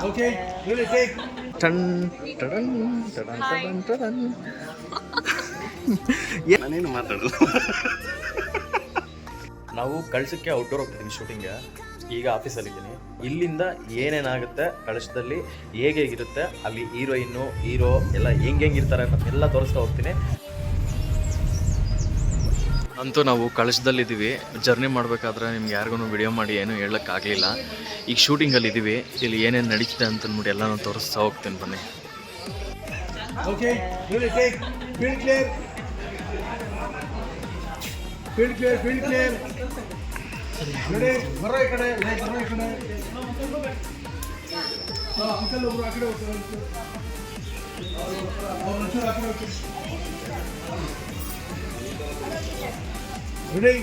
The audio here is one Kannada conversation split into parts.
Okay, really take. ಟನ್ ಟಡನ್ ಟಡನ್ ಟಡನ್ ಟಡನ್. ನಾನೇನು ಮಾತಾಡೋದು. ನಾವು ಕಳ್ಸಕ್ಕೆ ಔಟ್ಡೋರ್ ಹೋಗ್ತೀವಿ ಶೂಟಿಂಗ್ಗೆ. ಈಗ ಆಫೀಸಲ್ಲಿದ್ದೀನಿ. ಇಲ್ಲಿಂದ ಏನೇನಾಗುತ್ತೆ ಕಳಶದಲ್ಲಿ ಹೇಗಿರುತ್ತೆ ಅಲ್ಲಿ ಹೀರೋಯಿನ್ನು ಹೀರೋ ಎಲ್ಲ ಹೆಂಗಿರ್ತಾರೆ ಅನ್ನೋದನ್ನೆಲ್ಲ ತೋರಿಸ್ತಾ ಹೋಗ್ತೀನಿ. ಅಂತೂ ನಾವು ಕಳಶದಲ್ಲಿದ್ದೀವಿ. ಜರ್ನಿ ಮಾಡಬೇಕಾದ್ರೆ ನಿಮ್ಗೆ ಯಾರಿಗೂ ವಿಡಿಯೋ ಮಾಡಿ ಏನೂ ಹೇಳೋಕ್ಕಾಗಲಿಲ್ಲ. ಈಗ ಶೂಟಿಂಗಲ್ಲಿದ್ದೀವಿ. ಇಲ್ಲಿ ಏನೇನು ನಡೀತಿದೆ ಅಂತಂದ್ಬಿಟ್ಟು ಎಲ್ಲ ನಾನು ತೋರಿಸ್ತಾ ಹೋಗ್ತೀನಿ ಬನ್ನಿ. Okay, really take. Field clear. Field clear, field clear. Ready? ಬರ್ರೋ ಈ ಕಡೆ, ಬರ್ರೋ ಈ ಕಡೆ. ಅಂಕಲ್ ಒಬ್ರು ಆ ಕಡೆ ಹೋಗ್ತಾರೆ. ಅವ್ರು ಒಂಚೂರು ಆ ಕಡೆ ಹೋಗ್ತಾರೆ. Ready?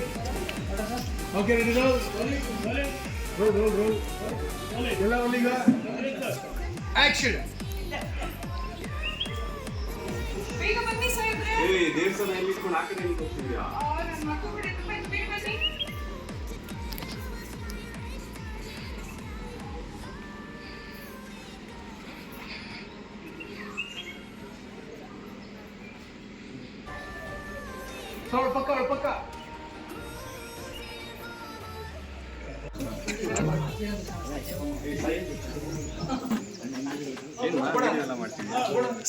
Okay, ready, roll. Roll. ಎಲ್ಲ ಒಂದೀಗ. Action. ಬೇಗ ಬನ್ನಿ ಸಾಹೇಬ್ರೆ. ದೇವಸ್ಥಾನ ಎಲ್ಲಿ ಇಟ್ಕೊಂಡು ಆ ಕಡೆ ಎಲ್ಲಿ ಹೋಗ್ತಿದ್ಯಾ? ನನ್ನ ಮಕ್ಕಳು ಬಿಟ್ಟು ಬೇಗ ಬನ್ನಿ. ಪಕ್ಕ.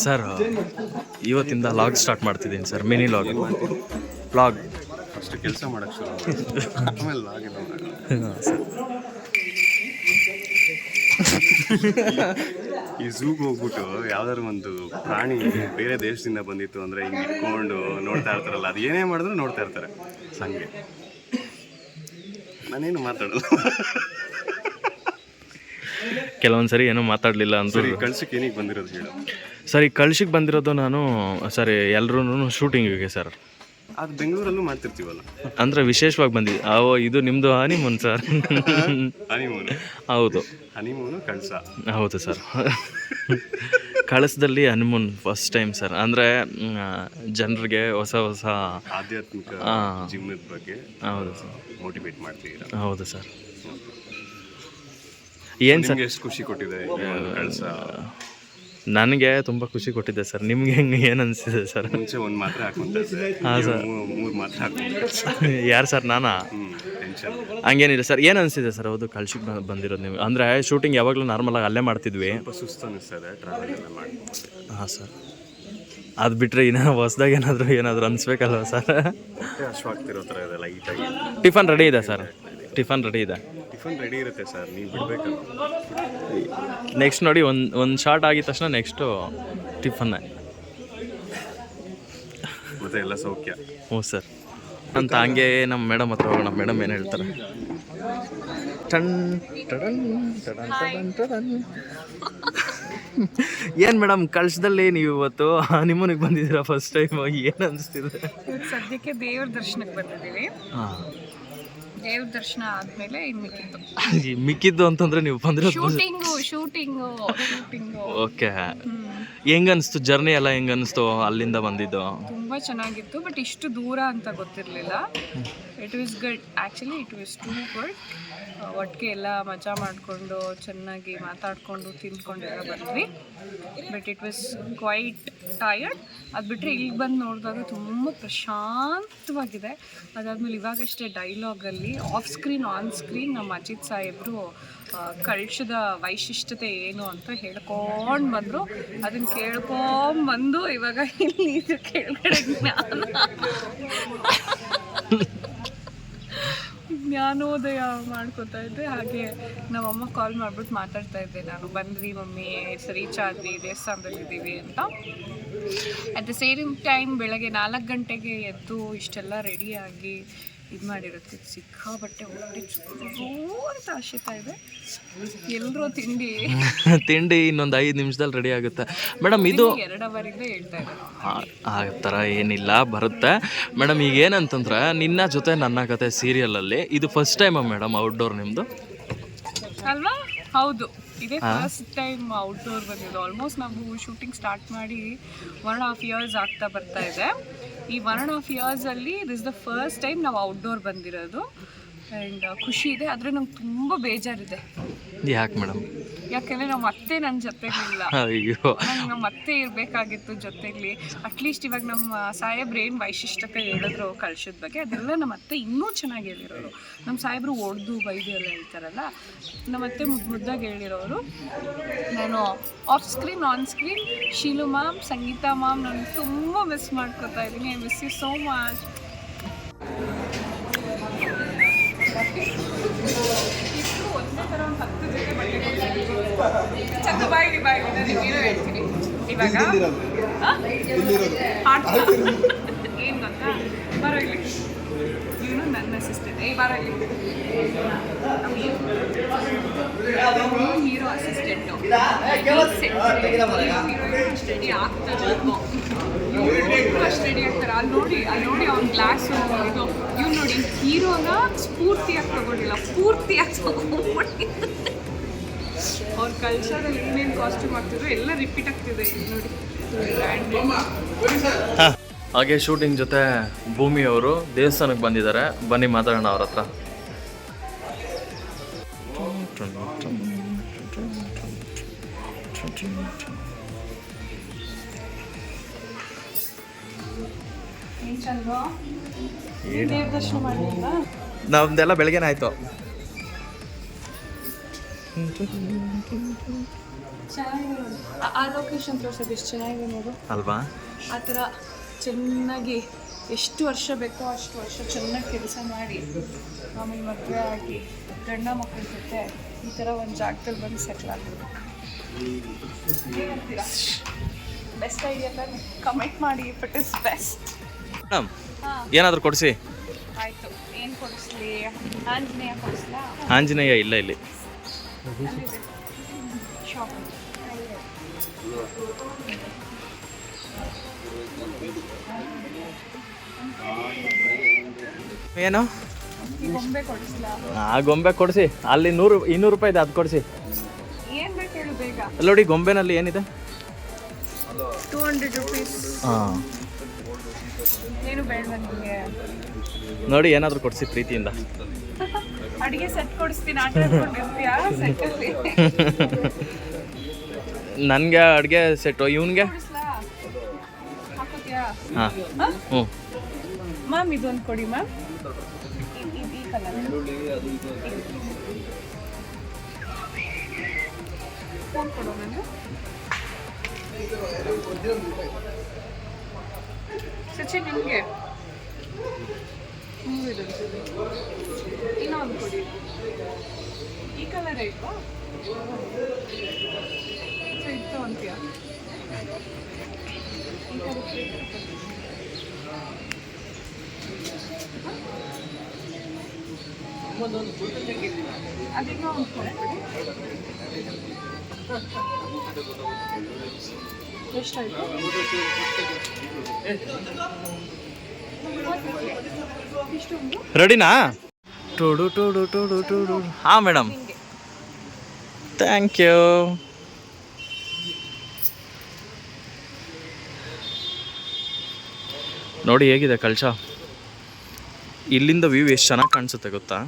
ಸರ್ ಇವತ್ತಿಂದ ಲಾಗ್ ಸ್ಟಾರ್ಟ್ ಮಾಡ್ತಿದ್ದೀನಿ ಸರ್. ಮಿನಿ ಲಾಗ್ ಫಸ್ಟ್ ಕೆಲಸ ಮಾಡೋಕ್ಕೆ ಶುರು ಆಮೇಲೆ ಆಗಿಲ್ಲ. ಈ ಝೂಗೆ ಹೋಗ್ಬಿಟ್ಟು ಯಾವ್ದಾದ್ರು ಒಂದು ಪ್ರಾಣಿ ಬೇರೆ ದೇಶದಿಂದ ಬಂದಿತ್ತು ಅಂದರೆ ಹಿಂಗೆ ಇಟ್ಕೊಂಡು ನೋಡ್ತಾ ಇರ್ತಾರಲ್ಲ, ಅದು ಏನೇ ಮಾಡಿದ್ರು ನೋಡ್ತಾ ಇರ್ತಾರೆ. ಹಂಗೆ ನಾನೇನು ಮಾತಾಡೋದು. ಕೆಲವೊಂದ್ಸರಿ ಏನೋ ಮಾತಾಡಲಿಲ್ಲ ಅಂತ. ಸರಿ, ಕಳ್ಸಕ್ಕೆ ಏನಿಗೆ ಬಂದಿರೋದು ಹೇಳು. ಸರ್ ಈಗ ಕಳ್ಸಿಗೆ ಬಂದಿರೋದು ನಾನು ಸರಿ ಎಲ್ಲರೂ ಶೂಟಿಂಗಿಗೆ ಸರ್. ಅದು ಬೆಂಗಳೂರಲ್ಲೂ ಮಾಡ್ತಿರ್ತೀವಲ್ಲ. ಅಂದರೆ ವಿಶೇಷವಾಗಿ ಬಂದಿದ್ದು. ಇದು ನಿಮ್ಮದು ಹನಿಮೂನ್ ಸರ್. ಹೌದು, ಹನಿಮೂನು ಕಳ್ಸ. ಹೌದು ಸರ್. ಕಳಸದಲ್ಲಿ ಹನಿಮೂನ್ ಫಸ್ಟ್ ಟೈಮ್ ಸರ್. ಅಂದರೆ ಜನರಿಗೆ ಹೊಸ ಆಧ್ಯಾತ್ಮಿಕ ಜೀವನದ ಬಗ್ಗೆ ಹೌದು ಸರ್ ಮೋಟಿವೇಟ್ ಮಾಡ್ತಿದ್ದೀರಾ. ಹೌದು ಸರ್. ಏನು ಸರ್ ಎಷ್ಟು ಖುಷಿ ಕೊಟ್ಟಿದೆ ಕಳ್ಸ? ನನಗೆ ತುಂಬ ಖುಷಿ ಕೊಟ್ಟಿದೆ ಸರ್. ನಿಮ್ಗೆ ಏನು ಅನಿಸಿದೆ ಸರ್? ಮುಂಚೆ ಒಂದು ಮಾತ್ರ ಹಾಕೊಂಡ್ರೆ ಹಾಂ ಸರ್, 3 ಮಾತ್ರ ಹಾಕೊಂಡ್ರೆ. ಯಾರು ಸರ್? ನಾನಾ? ಟೆನ್ಷನ್ ಹಂಗೇನಿಲ್ಲ ಸರ್. ಏನು ಅನಿಸಿದೆ ಸರ್? ಹೌದು ಕಳ್ಸಿಗೆ ಬಂದಿರೋದು ನೀವು. ಅಂದರೆ ಶೂಟಿಂಗ್ ಯಾವಾಗಲೂ ನಾರ್ಮಲಾಗಿ ಅಲ್ಲೇ ಮಾಡ್ತಿದ್ವಿ. ಸ್ವಲ್ಪ ಸುಸ್ತು ಅನ್ನಿಸ್ತದೆ ಟ್ರಾವೆಲ್ ಎಲ್ಲ ಮಾಡಿ. ಹಾಂ ಸರ್. ಅದು ಬಿಟ್ಟರೆ ಇನ್ನೂ ಹೊಸ್ದಾಗಿ ಏನಾದರೂ ಅನಿಸ್ಬೇಕಲ್ವ ಸರ್? ಹೊಟ್ಟೆ ಹಶ್ವಾಗ್ತಿರೋ ಥರ ಇದೆ ಲೈಟಾಗಿ. ಟಿಫನ್ ರೆಡಿ ಇದೆ ಸರ್. ಟಿಫನ್ ರೆಡಿ ಇರುತ್ತೆ ಸರ್, ನೀವು ಬಿಡಬೇಕಲ್ಲ. ನೆಕ್ಸ್ಟ್ ನೋಡಿ ಒಂದು ಶಾರ್ಟ್ ಆಗಿದ ತಕ್ಷಣ ನೆಕ್ಸ್ಟು ಟಿಫನ್ನೇ. ಮತ್ತೆ ಎಲ್ಲ ಸೌಖ್ಯ. ಹ್ಞೂ ಸರ್. ಅಂತ ಹಂಗೆ ನಮ್ಮ ಮೇಡಮ್ ಹತ್ರ ಹೋಗೋಣ. ಮೇಡಮ್ ಏನು ಹೇಳ್ತಾರೆ? ಟನ್ ಟಡನ್ ಟಡನ್ ಟಡನ್ ಟಡನ್. ಏನು ಮೇಡಮ್ ಕಳ್ಸದಲ್ಲಿ ನೀವು ಇವತ್ತು ನಿಮ್ಮನಿಗೆ ಬಂದಿದ್ದೀರಾ ಫಸ್ಟ್ ಟೈಮ್, ಏನು ಅನಿಸ್ತಿದೆ? ಸದ್ಯಕ್ಕೆ ದೇವ್ರ ದರ್ಶನಕ್ಕೆ ಬಂದಿದ್ದೀವಿ. ಹಾಂ, ದೇವ್ರ ದರ್ಶನ ಆದ್ಮೇಲೆ ಇನ್ನು ಮಿಕ್ಕಿದ್ದು ಅಂತಂದ್ರೆ ನೀವು ಬಂದಿರೋ ಶೂಟಿಂಗು. ಓಕೆ. ಹೆಂಗನ್ನಿಸ್ತು ಜರ್ನಿ ಎಲ್ಲ? ಹೆಂಗನ್ನಿಸ್ತು ಅಲ್ಲಿಂದ ಬಂದಿದ್ದು? ತುಂಬ ಚೆನ್ನಾಗಿತ್ತು, ಬಟ್ ಇಷ್ಟು ದೂರ ಅಂತ ಗೊತ್ತಿರಲಿಲ್ಲ. It was good, actually it was too good. ಒಟ್ಟಿಗೆ ಎಲ್ಲ ಮಜಾ ಮಾಡಿಕೊಂಡು ಚೆನ್ನಾಗಿ ಮಾತಾಡಿಕೊಂಡು ತಿಂದ್ಕೊಂಡೆಲ್ಲ ಬಂದ್ವಿ. But it was quite tired. ಅದು ಬಿಟ್ಟರೆ ಇಲ್ಲಿ ಬಂದು ನೋಡಿದಾಗ ತುಂಬ ಪ್ರಶಾಂತವಾಗಿದೆ. ಅದಾದಮೇಲೆ ಇವಾಗಷ್ಟೇ ಡೈಲಾಗಲ್ಲಿ ಆಫ್ ಸ್ಕ್ರೀನ್ ಆನ್ ಸ್ಕ್ರೀನ್ ನಮ್ಮ ಅಜಿತ್ ಸಾಹೇಬರು ಕಳ್ಸದ ವೈಶಿಷ್ಟ್ಯತೆ ಏನು ಅಂತ ಹೇಳ್ಕೊಂಡು ಬಂದರು. ಅದನ್ನು ಕೇಳ್ಕೊಂಬಂದು ಇವಾಗ ಇಲ್ಲಿ ಕೆಳಗಡೆ ಜ್ಞಾನೋದಯ ಮಾಡ್ಕೋತಾ ಇದ್ದೆ. ಹಾಗೆ ನಮ್ಮಮ್ಮ ಕಾಲ್ ಮಾಡಿಬಿಟ್ಟು ಮಾತಾಡ್ತಾ ಇದ್ದೆ ನಾನು, ಬಂದ್ವಿ ಮಮ್ಮಿ, ರೀಚ್ ಆದ್ವಿ, ದೇವಸ್ಥಾನದಲ್ಲಿದ್ದೀವಿ ಅಂತ. ಅಟ್ ದ ಸೇಮ್ ಟೈಮ್ ಬೆಳಗ್ಗೆ 4 ಗಂಟೆಗೆ ಎದ್ದು ಇಷ್ಟೆಲ್ಲ ರೆಡಿಯಾಗಿ ಇದು ಮಾಡಿರುತ್ತೆ. ಸಿಕ್ಕಾಬಟ್ಟೆ ಹೊಟ್ಟೆ ಚೂರು ಅಂತ ಆಶಿತಾ ಇದೆ. ಎಲ್ಲರೂ ತಿಂಡಿ ಇನ್ನೊಂದು 5 ನಿಮಿಷದಲ್ಲಿ ರೆಡಿ ಆಗುತ್ತೆ ಮೇಡಮ್. ಇದು 2 ಅವರಿಂದ ಹೇಳ್ತಾ ಇದ್ದಾರೆ. ಆ ಥರ ಏನಿಲ್ಲ, ಬರುತ್ತೆ ಮೇಡಮ್. ಈಗ ಏನಂತಂದ್ರೆ ನಿನ್ನ ಜೊತೆ ನನ್ನ ಕತೆ ಸೀರಿಯಲಲ್ಲಿ ಇದು ಫಸ್ಟ್ ಟೈಮಾ ಮೇಡಮ್ ಔಟ್ಡೋರ್ ನಿಮ್ಮದು ಅಲ್ವಾ? ಹೌದು, ಇದೇ ಫಸ್ಟ್ ಟೈಮ್ ಔಟ್ಡೋರ್ ಬಂದಿದ್ದು. ಆಲ್ಮೋಸ್ಟ್ ನಾವು ಶೂಟಿಂಗ್ ಸ್ಟಾರ್ಟ್ ಮಾಡಿ 1.5 years ಆಗ್ತಾ ಬರ್ತಾ ಇದೆ. ಈ 1.5 yearsಲ್ಲಿ ದಿಸ್ ದ ಫಸ್ಟ್ ಟೈಮ್ ನಾವು ಔಟ್ಡೋರ್ ಬಂದಿರೋದು. ಆ್ಯಂಡ್ ಖುಷಿ ಇದೆ, ಆದರೆ ನಂಗೆ ತುಂಬ ಬೇಜಾರಿದೆ. ಯಾಕೆ ಮೇಡಮ್? ಯಾಕೆಂದರೆ ನಮ್ಮ ಅತ್ತೆ ನನ್ನ ಜೊತೆಗಿಲ್ಲ. ಅಯ್ಯೋ ನಂಗೆ ನಮ್ಮ ಅತ್ತೆ ಇರಬೇಕಾಗಿತ್ತು ಜೊತೆಲಿ. ಅಟ್ಲೀಸ್ಟ್ ಇವಾಗ ನಮ್ಮ ಸಾಹೇಬ್ರು ಏನು ವೈಶಿಷ್ಟ್ಯತೆ ಹೇಳಿದ್ರು ಕಳ್ಸದ ಬಗ್ಗೆ ಅದೆಲ್ಲ ನಮ್ಮ ಅತ್ತೆ ಇನ್ನೂ ಚೆನ್ನಾಗಿ ಹೇಳಿರೋರು. ನಮ್ಮ ಸಾಹೇಬ್ರು ಹೊಡೆದು ಬೈದು ಎಲ್ಲ ಹೇಳ್ತಾರಲ್ಲ, ನಮ್ಮ ಅತ್ತೆ ಮುದ್ದಾಗಿ ಹೇಳಿರೋರು. ನಾನು off screen on screen Sheelu ma'am, Sangeetha ma'am ನಾನು ತುಂಬ ಮಿಸ್ ಮಾಡ್ಕೊತಾ ಇದ್ದೀನಿ. I miss you so much. ಒಂದೇ ಥರ ಒಂದು 10 ಜೊತೆ ಬಟ್ಟೆ ಚಂದ ಬಾಯಿಗೆ ನಾನು ಏನೋ ಹೇಳ್ತೀನಿ ಇವಾಗ. ಏನು ಗೊತ್ತಾ, ಬರೋ ಇಲ್ಲಿ ಇವನು ನನ್ನ ಅಸಿಸ್ಟೆಂಟ್. ಬರೋ ಇಲ್ಲಿ ಹೀರೋ ಅಸಿಸ್ಟೆಂಟು ಸ್ಟಡಿ ಆಗ್ತಾರಲ್ವೋ ಸ್ಟಡಿ ಆಗ್ತಾರೆ. ಅಲ್ಲಿ ನೋಡಿ ಅವ್ನ ಗ್ಲಾಸು ಇದು ಇವ್ನು ನೋಡಿ ಹೀರೋನ ಸ್ಫೂರ್ತಿಯಾಗಿ ತಗೊಂಡಿಲ್ಲ, ಪೂರ್ತಿಯಾಗಿ ತಗೊಂಡ್ಬಿಟ್ಟು ಅವ್ರ ಕಲ್ಚರಲ್ಲಿ ಏನೇನು ಕಾಸ್ಟ್ಯೂಮ್ ಆಗ್ತಿದ್ರು ಎಲ್ಲ ರಿಪೀಟ್ ಆಗ್ತಿದೆ ನೋಡಿ. ಹಾಗೆ ಶೂಟಿಂಗ್ ಜೊತೆ ಭೂಮಿ ಅವರು ದೇವಸ್ಥಾನಕ್ಕೆ ಬಂದಿದ್ದಾರೆ. ಬನ್ನಿ ಮಾತಾಡೋಣ ಅವ್ರ ಹತ್ರ. ದರ್ಶನ ಮಾಡಿಲ್ಲ ನಮ್ದೆಲ್ಲ ಬೆಳಗ್ಗೆನೇ ಆಯ್ತು. ಆ ಲೊಕೇಶನ್ ತೋರ್ಸೋದು ಎಷ್ಟು ಚೆನ್ನಾಗಿದೆ ನೋಡು ಅಲ್ವಾ. ಆ ಥರ ಚೆನ್ನಾಗಿ ಎಷ್ಟು ವರ್ಷ ಬೇಕೋ ಅಷ್ಟು ವರ್ಷ ಚೆನ್ನಾಗಿ ಕೆಲಸ ಮಾಡಿ ಆಮೇಲೆ ಮದುವೆ ಆಗಿ ಗಂಡ ಮಕ್ಕಳ ಜೊತೆ ಈ ಥರ ಒಂದು ಜಾಗದಲ್ಲಿ ಬಂದು ಸೆಟ್ಲ್ ಆಗ್ಬೋದು. ಬೆಸ್ಟ್ ಐಡಿಯಾ ತಾನೆ? ಕಮೆಂಟ್ ಮಾಡಿ if it is best. Madam ಏನಾದರೂ ಕೊಡಿಸಿ. ಆಯಿತು, ಏನು ಕೊಡಿಸ್ಲಿ? ಆಂಜನೇಯ ಕೊಡಿಸ್ಲಾ? ಆಂಜನೇಯ ಇಲ್ಲ ಇಲ್ಲಿ. ಶಾಪ್ ಏನು ಗೊಂಬೆ ಕೊಡಿಸ್ಲಾ? ಆ ಗೊಂಬೆ ಕೊಡಿಸಿ. ಅಲ್ಲಿ 200 ರೂಪಾಯಿ ಇದೆ, ಅದು ಕೊಡಿಸಿ. ಏನು ಬೇಕು ಹೇಳು ಬೇಗ. ನೋಡಿ ಗೊಂಬೆನಲ್ಲಿ ಏನಿದೆ? 200 ರೂಪೀಸ್. ಹಾಂ ಏನು ಬೇಡ ನನಗೆ. ನೋಡಿ ಏನಾದರೂ ಕೊಡಿಸಿ ಪ್ರೀತಿಯಿಂದ. ಅಡುಗೆ ಸೆಟ್ ಕೊಡಿಸ್ತೀನಿ, ಆಟ ಆಡ್ಕೊಂಡಿರ್ತೀಯಾ ಸೆಟ್ಟಲ್ಲಿ? ನನಗೆ ಅಡುಗೆ ಸೆಟ್ಟು, ಇವನಿಗೆ ಕೊಡಿಸ್ಲಾ? ಹಾಕೋತೀಯಾ? ಹಾಂ ಹ್ಞೂ. ಮ್ಯಾಮ್ ಇದೊಂದು ಕೊಡಿ ಮ್ಯಾಮ್, ಈ ಕಲರ್ ಫೋನ್ ಕೊಡು ನನಗೆ. ಸಚಿನ್ ನಿಮಗೆ ಇನ್ನೊಂದು ಕೊಡಿ. ಈ ಕಲರ್ ಇಲ್ವಾ? ಇತ್ತು ಅಂತೀಯ? ಈ ಕಲರ್ ಅದೀಗ ಒಂದು ಕೊಡ್ಬಿಡಿ. ಎಷ್ಟಾಯಿತು? ಇಷ್ಟೊಂದು ರೆಡಿನಾ? ಟೋಡು. ಹಾಂ ಮೇಡಮ್, ಥ್ಯಾಂಕ್ ಯು. ನೋಡಿ ಹೇಗಿದೆ ಕಳಶ. ಇಲ್ಲಿಂದ ವ್ಯೂ ಎಷ್ಟು ಚೆನ್ನಾಗಿ ಕಾಣಿಸುತ್ತೆ ಗೊತ್ತಾ?